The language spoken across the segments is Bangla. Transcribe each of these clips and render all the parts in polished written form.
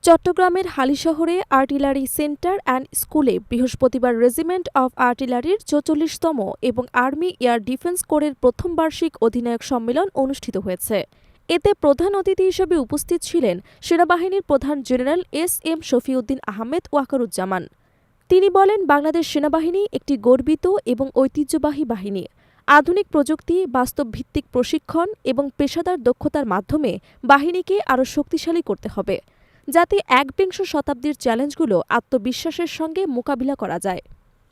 চট্টগ্রামের হালিশহরে আর্টিলারি সেন্টার অ্যান্ড স্কুলে বৃহস্পতিবার রেজিমেন্ট অব আর্টিলারির ৪৪তম এবং আর্মি এয়ার ডিফেন্স কোরের প্রথম বার্ষিক অধিনায়ক সম্মেলন অনুষ্ঠিত হয়েছে। এতে প্রধান অতিথি হিসেবে উপস্থিত ছিলেন সেনাবাহিনীর প্রধান জেনারেল এস.এম. শফিউদ্দিন আহমেদ ওয়াকারুজ্জামান। তিনি বলেন, বাংলাদেশ সেনাবাহিনী একটি গর্বিত এবং ঐতিহ্যবাহী বাহিনী। আধুনিক প্রযুক্তি, বাস্তবভিত্তিক প্রশিক্ষণ এবং পেশাদার দক্ষতার মাধ্যমে বাহিনীকে আরও শক্তিশালী করতে হবে, যাতে একবিংশ শতাব্দীর চ্যালেঞ্জগুলো আত্মবিশ্বাসের সঙ্গে মোকাবিলা করা যায়।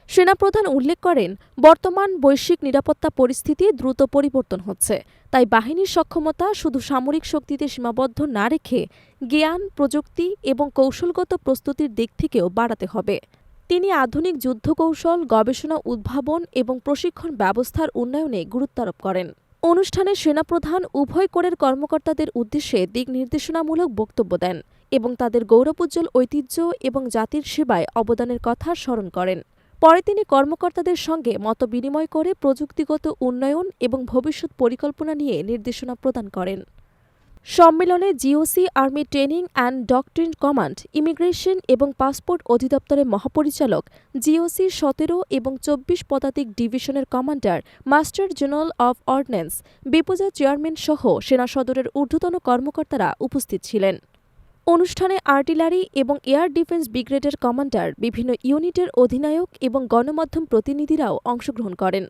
সেনাপ্রধান উল্লেখ করেন, বর্তমান বৈশ্বিক নিরাপত্তা পরিস্থিতি দ্রুত পরিবর্তন হচ্ছে, তাই বাহিনীর সক্ষমতা শুধু সামরিক শক্তিতে সীমাবদ্ধ না রেখে জ্ঞান, প্রযুক্তি এবং কৌশলগত প্রস্তুতির দিক থেকেও বাড়াতে হবে। তিনি আধুনিক যুদ্ধকৌশল, গবেষণা, উদ্ভাবন এবং প্রশিক্ষণ ব্যবস্থার উন্নয়নে গুরুত্বারোপ করেন। অনুষ্ঠানে সেনাপ্রধান উভয় কোরের কর্মকর্তাদের উদ্দেশ্যে দিক নির্দেশনামূলক বক্তব্য দেন এবং তাদের গৌরবোজ্জ্বল ঐতিহ্য এবং জাতির সেবায় অবদানের কথা স্মরণ করেন। পরে তিনি কর্মকর্তাদের সঙ্গে মতবিনিময় করে প্রযুক্তিগত উন্নয়ন এবং ভবিষ্যৎ পরিকল্পনা নিয়ে নির্দেশনা প্রদান করেন। সম্মেলনে GOC, army training and doctrine command, immigration এবং পাসপোর্ট অধিদপ্তরের মহাপরিচালক, জিওসি ১৭ এবং ২৪ পদাতিক ডিভিশনের commander, master general of ordnance, বিপজা চেয়ারম্যান সহ সেনা সদরের ঊর্ধ্বতন কর্মকর্তারা উপস্থিত ছিলেন। অনুষ্ঠানে আর্টিলারি এবং এয়ার ডিফেন্স ব্রিগেডের কমান্ডার, বিভিন্ন ইউনিটের অধিনায়ক এবং গণমাধ্যম প্রতিনিধিরাও অংশগ্রহণ করেন।